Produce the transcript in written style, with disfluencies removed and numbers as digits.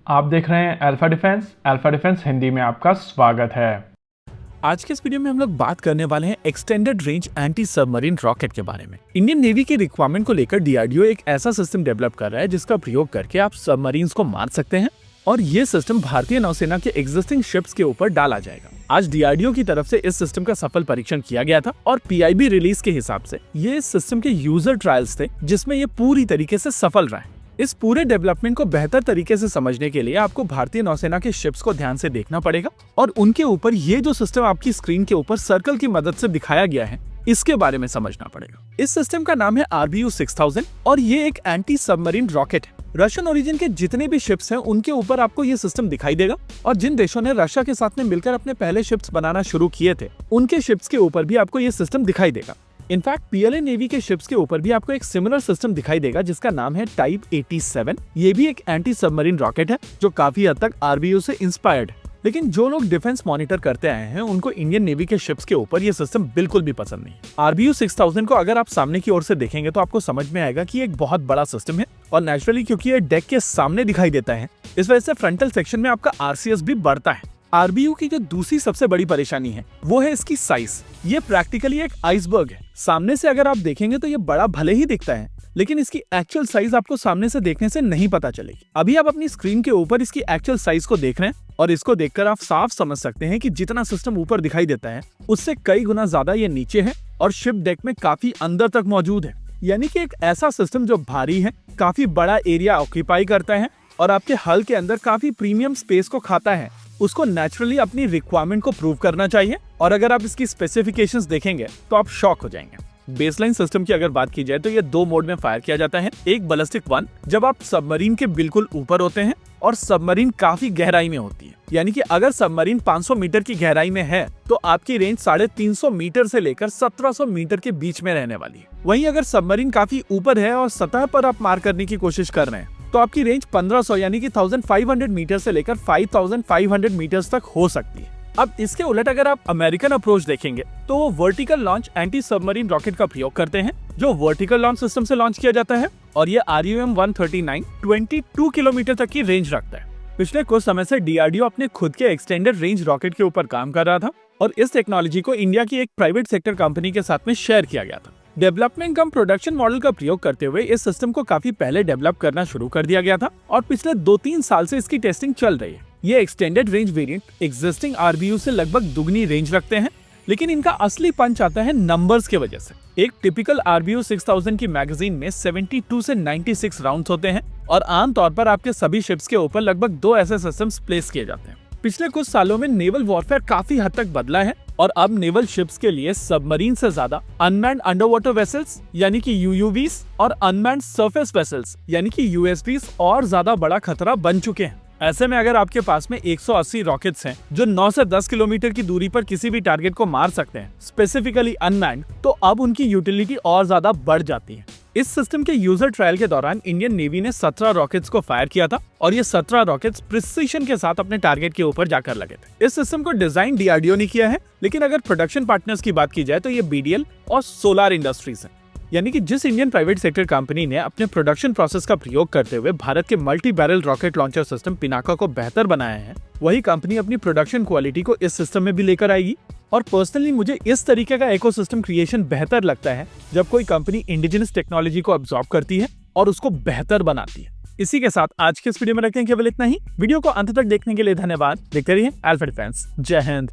आप देख रहे हैं अल्फा डिफेंस हिंदी में आपका स्वागत है। आज के इस वीडियो में हम लोग बात करने वाले हैं extended range anti submarine rocket के बारे में। इंडियन नेवी की रिक्वायरमेंट को लेकर डीआरडीओ एक ऐसा सिस्टम डेवलप कर रहा है जिसका प्रयोग करके आप सबमरीन्स को मार सकते हैं और ये सिस्टम भारतीय नौसेना के एग्जिस्टिंग शिप्स के ऊपर डाला जाएगा। आज डीआरडीओ की तरफ से इस सिस्टम का सफल परीक्षण किया गया था और पीआईबी रिलीज के हिसाब से ये इस सिस्टम के यूजर ट्रायल्स थे जिसमें ये पूरी तरीके से सफल रहा है। इस पूरे डेवलपमेंट को बेहतर तरीके से समझने के लिए आपको भारतीय नौसेना के शिप्स को ध्यान से देखना पड़ेगा और उनके ऊपर ये जो सिस्टम आपकी स्क्रीन के ऊपर सर्कल की मदद से दिखाया गया है इसके बारे में समझना पड़ेगा। इस सिस्टम का नाम है RBU-6000 और ये एक एंटी सबमरीन रॉकेट है। रशियन ओरिजिन के जितने भी शिप्स हैं उनके ऊपर आपको ये सिस्टम दिखाई देगा और जिन देशों ने रशिया के साथ में मिलकर अपने पहले शिप्स बनाना शुरू किए थे उनके शिप्स के ऊपर भी आपको ये सिस्टम दिखाई देगा। इनफैक्ट पीएलए नेवी के शिप्स के ऊपर भी आपको एक सिमिलर सिस्टम दिखाई देगा जिसका नाम है टाइप 87। ये भी एक एंटी सबमरीन रॉकेट है जो काफी हद तक आरबीयू से इंस्पायर्ड है। लेकिन जो लोग डिफेंस मॉनिटर करते आए हैं उनको इंडियन नेवी के शिप्स के ऊपर ये सिस्टम बिल्कुल भी पसंद नहीं। RBU-6000 को अगर आप सामने की ओर से देखेंगे तो आपको समझ में आएगा कि एक बहुत बड़ा सिस्टम है और नेचुरली क्योंकि ये डेक के सामने दिखाई देता है इस वजह से फ्रंटल सेक्शन में आपका आरसीएस भी बढ़ता है। आरबीयू की जो दूसरी सबसे बड़ी परेशानी है वो है इसकी साइज। ये प्रैक्टिकली एक आइसबर्ग है। सामने से अगर आप देखेंगे तो ये बड़ा भले ही दिखता है लेकिन इसकी एक्चुअल साइज आपको सामने से देखने से नहीं पता चलेगी। अभी आप अपनी स्क्रीन के ऊपर इसकी एक्चुअल साइज को देख रहे हैं और इसको देखकर आप साफ समझ सकते हैं कि जितना सिस्टम ऊपर दिखाई देता है उससे कई गुना ज्यादा ये नीचे है और शिप डेक में काफी अंदर तक मौजूद है। यानी कि एक ऐसा सिस्टम जो भारी है, काफी बड़ा एरिया ऑक्यूपाई करता है और आपके हल के अंदर काफी प्रीमियम स्पेस को खाता है, उसको नेचुरली अपनी रिक्वायरमेंट को प्रूव करना चाहिए। और अगर आप इसकी स्पेसिफिकेशंस देखेंगे तो आप शॉक हो जाएंगे। बेसलाइन सिस्टम की अगर बात की जाए तो ये दो मोड में फायर किया जाता है। एक बैलिस्टिक 1 जब आप सबमरीन के बिल्कुल ऊपर होते हैं और सबमरीन काफी गहराई में होती है, यानी कि अगर सबमरीन 500 मीटर की गहराई में है तो आपकी रेंज 350 मीटर से लेकर 1700 मीटर के बीच में रहने वाली है। वहीं अगर सबमरीन काफी ऊपर है और सतह पर आप मार करने की कोशिश कर रहे हैं तो आपकी रेंज 1500 यानी कि 1500 मीटर से लेकर 5500 मीटर्स तक हो सकती है। अब इसके उलट अगर आप अमेरिकन अप्रोच देखेंगे तो वो vertical launch anti submarine rocket का प्रयोग करते हैं जो वर्टिकल लॉन्च सिस्टम से लॉन्च किया जाता है और ये RUM-139 22 किलोमीटर तक की रेंज रखता है। पिछले कुछ समय से डीआरडीओ अपने खुद के एक्सटेंडेड रेंज रॉकेट के ऊपर काम कर रहा था और इस टेक्नोलॉजी को इंडिया की एक प्राइवेट सेक्टर कंपनी के साथ में शेयर किया गया था। डेवलपमेंट कम प्रोडक्शन मॉडल का प्रयोग करते हुए इस सिस्टम को काफी पहले डेवलप करना शुरू कर दिया गया था और पिछले 2-3 साल से इसकी टेस्टिंग चल रही है। ये एक्सटेंडेड रेंज वेरिएंट एग्जिस्टिंग आरबीयू से लगभग दुगनी रेंज रखते हैं लेकिन इनका असली पंच आता है नंबर्स के वजह से। एक टिपिकल RBU-6000 की मैगजीन में 72 से 96 राउंड्स होते हैं और आमतौर पर आपके सभी शिप्स के ऊपर लगभग 2 ऐसे सिस्टम्स प्लेस किए जाते हैं। पिछले कुछ सालों में नेवल वॉरफेयर काफी हद तक बदला है और अब नेवल शिप्स के लिए सबमरीन से ज्यादा अनमैन्ड अंडर वाटर वेसल्स यानी कि UUVs और अनमैन्ड सरफेस वेसल्स यानी कि USVs और ज्यादा बड़ा खतरा बन चुके हैं। ऐसे में अगर आपके पास में 180 रॉकेट्स हैं जो 9 से 10 किलोमीटर की दूरी पर किसी भी टारगेट को मार सकते हैं, स्पेसिफिकली अनमैन्ड, तो अब उनकी यूटिलिटी और ज्यादा बढ़ जाती है। इस सिस्टम के यूजर ट्रायल के दौरान इंडियन नेवी ने 17 रॉकेट्स को फायर किया था और ये 17 रॉकेट्स प्रिसिशन के साथ अपने टारगेट के ऊपर जाकर लगे थे। इस सिस्टम को डिजाइन डीआरडीओ ने किया है लेकिन अगर प्रोडक्शन पार्टनर्स की बात की जाए तो ये BDL और सोलार इंडस्ट्रीज है। यानी कि जिस इंडियन प्राइवेट सेक्टर कंपनी ने अपने प्रोडक्शन प्रोसेस का प्रयोग करते हुए भारत के multi barrel rocket launcher system Pinaka को बेहतर बनाया है, वही कंपनी अपनी प्रोडक्शन क्वालिटी को इस सिस्टम में भी लेकर आएगी। और पर्सनली मुझे इस तरीके का इकोसिस्टम क्रिएशन बेहतर लगता है जब कोई कंपनी इंडिजिनस टेक्नोलॉजी को अब्सॉर्ब करती है और उसको बेहतर बनाती है। इसी के साथ आज के इस वीडियो में रखते हैं केवल इतना ही। वीडियो को अंत तक देखने के लिए धन्यवाद। देखते रहिए अल्फा डिफेंस। जय हिंद।